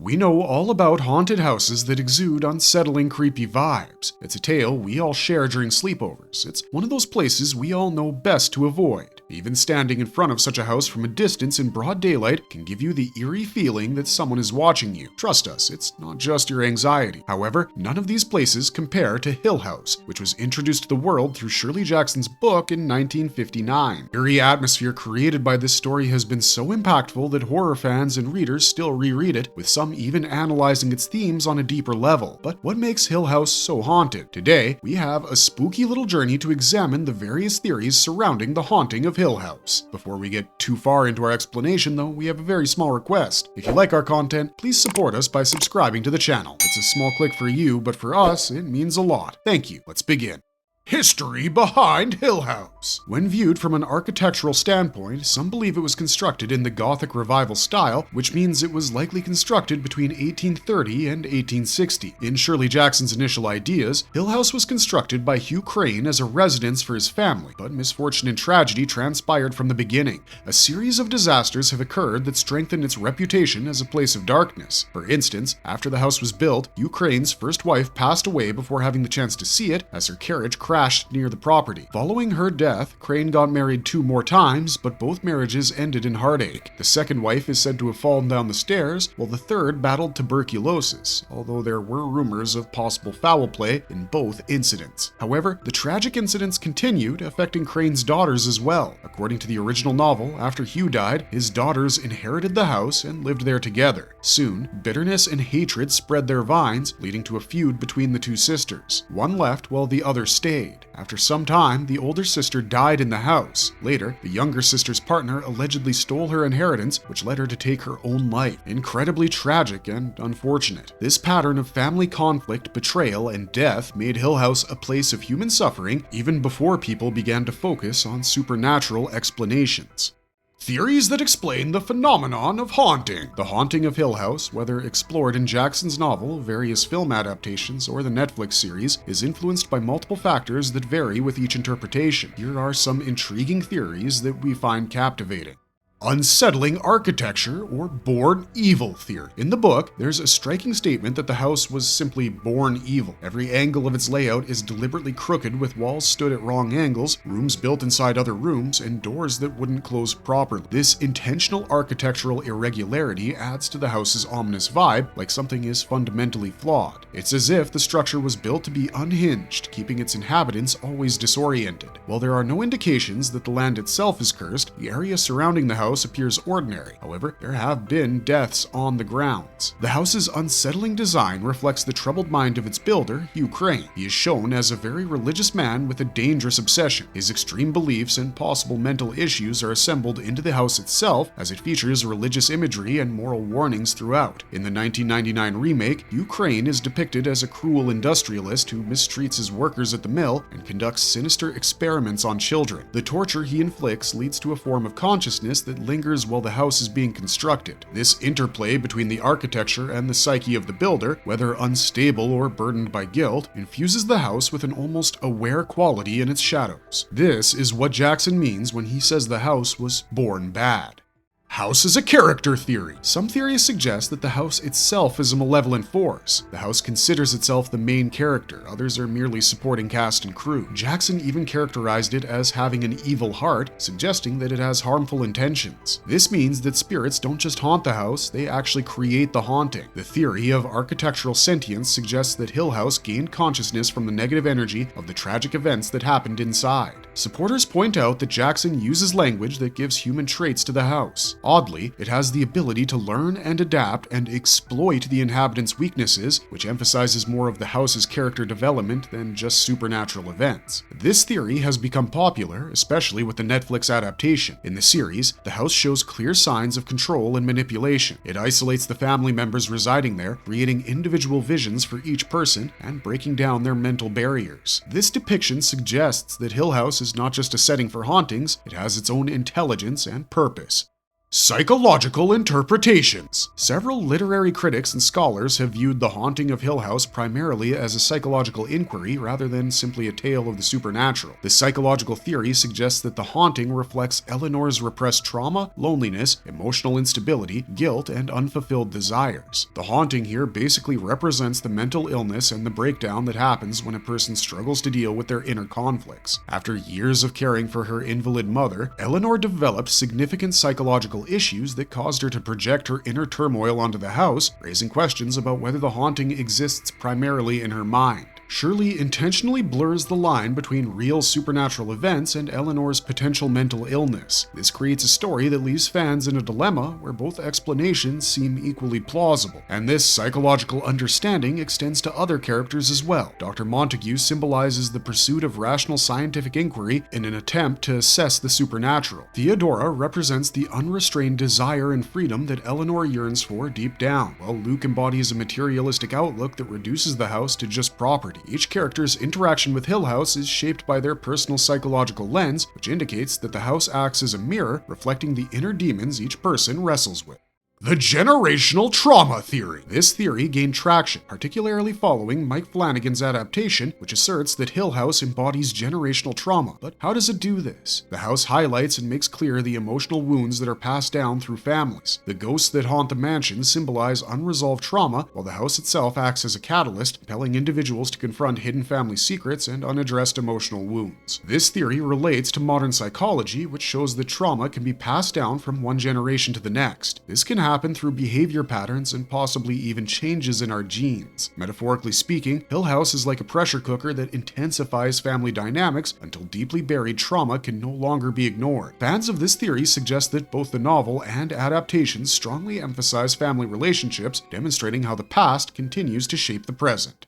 We know all about haunted houses that exude unsettling, creepy vibes. It's a tale we all share during sleepovers. It's one of those places we all know best to avoid. Even standing in front of such a house from a distance in broad daylight can give you the eerie feeling that someone is watching you. Trust us, it's not just your anxiety. However, none of these places compare to Hill House, which was introduced to the world through Shirley Jackson's book in 1959. The eerie atmosphere created by this story has been so impactful that horror fans and readers still reread it, with some even analyzing its themes on a deeper level. But what makes Hill House so haunted? Today, we have a spooky little journey to examine the various theories surrounding the haunting of Hill House. Before we get too far into our explanation though, we have a very small request. If you like our content, please support us by subscribing to the channel. It's a small click for you, but for us, it means a lot. Thank you. Let's begin. History behind Hill House. When viewed from an architectural standpoint, some believe it was constructed in the Gothic Revival style, which means it was likely constructed between 1830 and 1860. In Shirley Jackson's initial ideas, Hill House was constructed by Hugh Crane as a residence for his family, but misfortune and tragedy transpired from the beginning. A series of disasters have occurred that strengthened its reputation as a place of darkness. For instance, after the house was built, Hugh Crane's first wife passed away before having the chance to see it, as her carriage crashed near the property. Following her death, Crane got married 2 more times, but both marriages ended in heartache. The second wife is said to have fallen down the stairs, while the third battled tuberculosis, although there were rumors of possible foul play in both incidents. However, the tragic incidents continued, affecting Crane's daughters as well. According to the original novel, after Hugh died, his daughters inherited the house and lived there together. Soon, bitterness and hatred spread their vines, leading to a feud between the 2 sisters. One left while the other stayed. After some time, the older sister died in the house. Later, the younger sister's partner allegedly stole her inheritance, which led her to take her own life. Incredibly tragic and unfortunate. This pattern of family conflict, betrayal, and death made Hill House a place of human suffering even before people began to focus on supernatural explanations. Theories that explain the phenomenon of haunting. The haunting of Hill House, whether explored in Jackson's novel, various film adaptations, or the Netflix series, is influenced by multiple factors that vary with each interpretation. Here are some intriguing theories that we find captivating. Unsettling architecture, or born evil theory. In the book, there's a striking statement that the house was simply born evil. Every angle of its layout is deliberately crooked, with walls stood at wrong angles, rooms built inside other rooms, and doors that wouldn't close properly. This intentional architectural irregularity adds to the house's ominous vibe, like something is fundamentally flawed. It's as if the structure was built to be unhinged, keeping its inhabitants always disoriented. While there are no indications that the land itself is cursed, the area surrounding the house appears ordinary. However, there have been deaths on the grounds. The house's unsettling design reflects the troubled mind of its builder, Hugh Crane. He is shown as a very religious man with a dangerous obsession. His extreme beliefs and possible mental issues are assembled into the house itself, as it features religious imagery and moral warnings throughout. In the 1999 remake, Hugh Crane is depicted as a cruel industrialist who mistreats his workers at the mill and conducts sinister experiments on children. The torture he inflicts leads to a form of consciousness that lingers while the house is being constructed. This interplay between the architecture and the psyche of the builder, whether unstable or burdened by guilt, infuses the house with an almost aware quality in its shadows. This is what Jackson means when he says the house was born bad. House as a character theory. Some theories suggest that the house itself is a malevolent force. The house considers itself the main character, others are merely supporting cast and crew. Jackson even characterized it as having an evil heart, suggesting that it has harmful intentions. This means that spirits don't just haunt the house, they actually create the haunting. The theory of architectural sentience suggests that Hill House gained consciousness from the negative energy of the tragic events that happened inside. Supporters point out that Jackson uses language that gives human traits to the house. Oddly, it has the ability to learn and adapt and exploit the inhabitants' weaknesses, which emphasizes more of the house's character development than just supernatural events. This theory has become popular, especially with the Netflix adaptation. In the series, the house shows clear signs of control and manipulation. It isolates the family members residing there, creating individual visions for each person and breaking down their mental barriers. This depiction suggests that Hill House is not just a setting for hauntings, it has its own intelligence and purpose. Psychological interpretations. Several literary critics and scholars have viewed The Haunting of Hill House primarily as a psychological inquiry rather than simply a tale of the supernatural. This psychological theory suggests that the haunting reflects Eleanor's repressed trauma, loneliness, emotional instability, guilt, and unfulfilled desires. The haunting here basically represents the mental illness and the breakdown that happens when a person struggles to deal with their inner conflicts. After years of caring for her invalid mother, Eleanor developed significant psychological issues that caused her to project her inner turmoil onto the house, raising questions about whether the haunting exists primarily in her mind. Shirley intentionally blurs the line between real supernatural events and Eleanor's potential mental illness. This creates a story that leaves fans in a dilemma where both explanations seem equally plausible. And this psychological understanding extends to other characters as well. Dr. Montague symbolizes the pursuit of rational scientific inquiry in an attempt to assess the supernatural. Theodora represents the unrestrained desire and freedom that Eleanor yearns for deep down, while Luke embodies a materialistic outlook that reduces the house to just property. Each character's interaction with Hill House is shaped by their personal psychological lens, which indicates that the house acts as a mirror, reflecting the inner demons each person wrestles with. The generational trauma theory. This theory gained traction, particularly following Mike Flanagan's adaptation, which asserts that Hill House embodies generational trauma. But how does it do this? The house highlights and makes clear the emotional wounds that are passed down through families. The ghosts that haunt the mansion symbolize unresolved trauma, while the house itself acts as a catalyst, compelling individuals to confront hidden family secrets and unaddressed emotional wounds. This theory relates to modern psychology, which shows that trauma can be passed down from one generation to the next. This can happen through behavior patterns and possibly even changes in our genes. Metaphorically speaking, Hill House is like a pressure cooker that intensifies family dynamics until deeply buried trauma can no longer be ignored. Fans of this theory suggest that both the novel and adaptations strongly emphasize family relationships, demonstrating how the past continues to shape the present.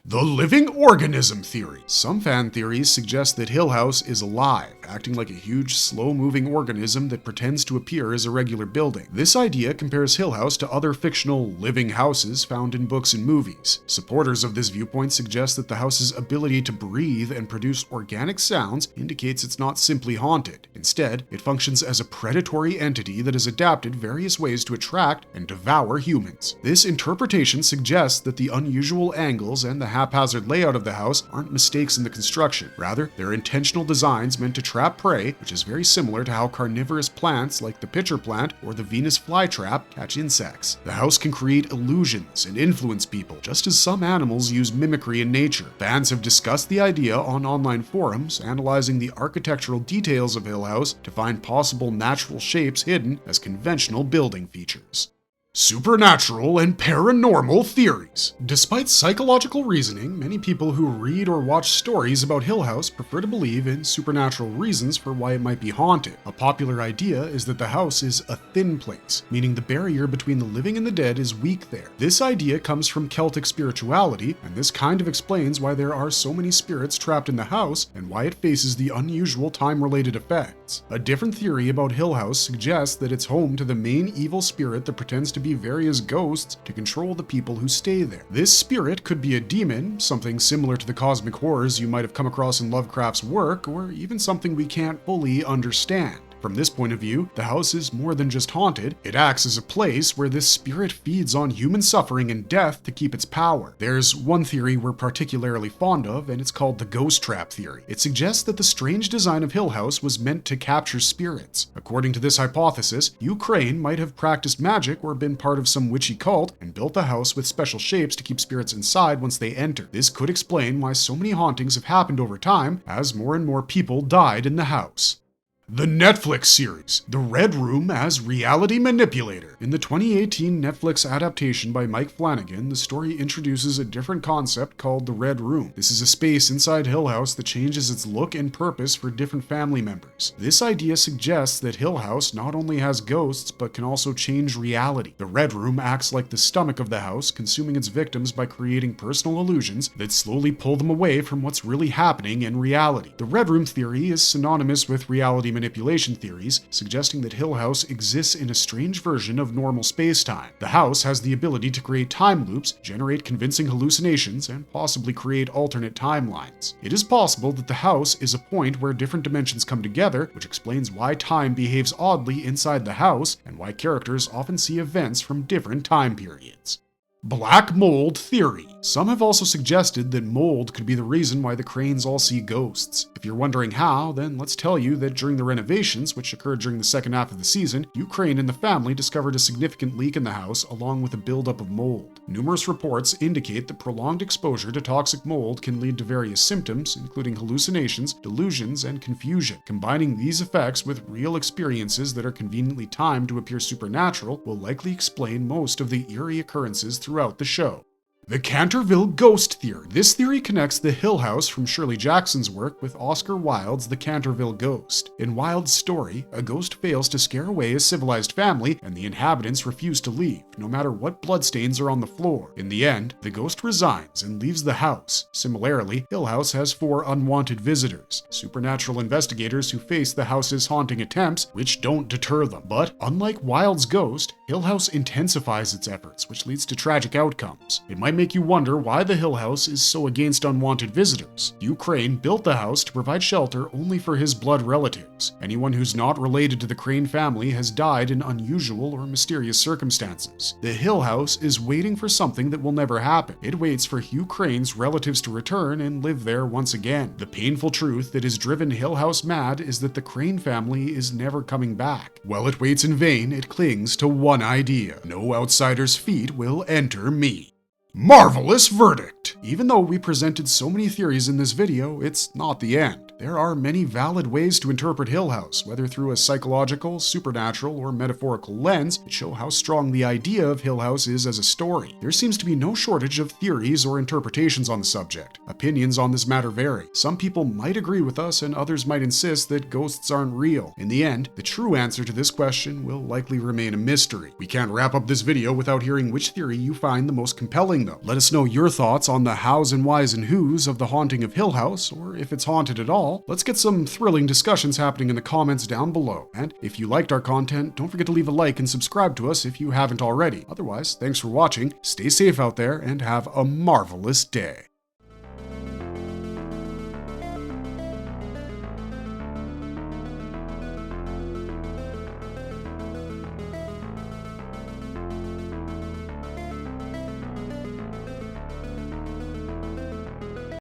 The living organism theory. Some fan theories suggest that Hill House is alive, acting like a huge, slow-moving organism that pretends to appear as a regular building. This idea compares Hill House to other fictional living houses found in books and movies. Supporters of this viewpoint suggest that the house's ability to breathe and produce organic sounds indicates it's not simply haunted. Instead, it functions as a predatory entity that has adapted various ways to attract and devour humans. This interpretation suggests that the unusual angles and the haphazard layout of the house aren't mistakes in the construction. Rather, they're intentional designs meant to trap prey, which is very similar to how carnivorous plants like the pitcher plant or the Venus flytrap catch insects. The house can create illusions and influence people, just as some animals use mimicry in nature. Fans have discussed the idea on online forums, analyzing the architectural details of Hill House to find possible natural shapes hidden as conventional building features. Supernatural and paranormal theories. Despite psychological reasoning, many people who read or watch stories about Hill House prefer to believe in supernatural reasons for why it might be haunted. A popular idea is that the house is a thin place, meaning the barrier between the living and the dead is weak there. This idea comes from Celtic spirituality, and this kind of explains why there are so many spirits trapped in the house and why it faces the unusual time-related effects. A different theory about Hill House suggests that it's home to the main evil spirit that pretends to be various ghosts to control the people who stay there. This spirit could be a demon, something similar to the cosmic horrors you might have come across in Lovecraft's work, or even something we can't fully understand. From this point of view, the house is more than just haunted. It acts as a place where this spirit feeds on human suffering and death to keep its power. There's one theory we're particularly fond of, and it's called the ghost trap theory. It suggests that the strange design of Hill House was meant to capture spirits. According to this hypothesis, Ukraine might have practiced magic or been part of some witchy cult and built the house with special shapes to keep spirits inside once they enter. This could explain why so many hauntings have happened over time, as more and more people died in the house. The Netflix series, The Red Room as Reality Manipulator. In the 2018 Netflix adaptation by Mike Flanagan, the story introduces a different concept called the Red Room. This is a space inside Hill House that changes its look and purpose for different family members. This idea suggests that Hill House not only has ghosts, but can also change reality. The Red Room acts like the stomach of the house, consuming its victims by creating personal illusions that slowly pull them away from what's really happening in reality. The Red Room theory is synonymous with reality manipulation theories, suggesting that Hill House exists in a strange version of normal space-time. The house has the ability to create time loops, generate convincing hallucinations, and possibly create alternate timelines. It is possible that the house is a point where different dimensions come together, which explains why time behaves oddly inside the house and why characters often see events from different time periods. Black mold theory. Some have also suggested that mold could be the reason why the Cranes all see ghosts. If you're wondering how, then let's tell you that during the renovations, which occurred during the second half of the season, Hugh Crane and the family discovered a significant leak in the house along with a buildup of mold. Numerous reports indicate that prolonged exposure to toxic mold can lead to various symptoms, including hallucinations, delusions, and confusion. Combining these effects with real experiences that are conveniently timed to appear supernatural will likely explain most of the eerie occurrences throughout the show. The Canterville Ghost Theory. This theory connects the Hill House from Shirley Jackson's work with Oscar Wilde's The Canterville Ghost. In Wilde's story, a ghost fails to scare away a civilized family, and the inhabitants refuse to leave, no matter what bloodstains are on the floor. In the end, the ghost resigns and leaves the house. Similarly, Hill House has 4 unwanted visitors, supernatural investigators who face the house's haunting attempts, which don't deter them. But, unlike Wilde's ghost, Hill House intensifies its efforts, which leads to tragic outcomes. It might make you wonder why the Hill House is so against unwanted visitors. Hugh Crane built the house to provide shelter only for his blood relatives. Anyone who's not related to the Crane family has died in unusual or mysterious circumstances. The Hill House is waiting for something that will never happen. It waits for Hugh Crane's relatives to return and live there once again. The painful truth that has driven Hill House mad is that the Crane family is never coming back. While it waits in vain, it clings to one idea: no outsider's feet will enter me. Marvelous verdict! Even though we presented so many theories in this video, it's not the end. There are many valid ways to interpret Hill House, whether through a psychological, supernatural, or metaphorical lens, that show how strong the idea of Hill House is as a story. There seems to be no shortage of theories or interpretations on the subject. Opinions on this matter vary. Some people might agree with us, and others might insist that ghosts aren't real. In the end, the true answer to this question will likely remain a mystery. We can't wrap up this video without hearing which theory you find the most compelling, though. Let us know your thoughts on the hows and whys and whos of the haunting of Hill House, or if it's haunted at all. Let's get some thrilling discussions happening in the comments down below. And if you liked our content, don't forget to leave a like and subscribe to us if you haven't already. Otherwise, thanks for watching, stay safe out there, and have a marvelous day.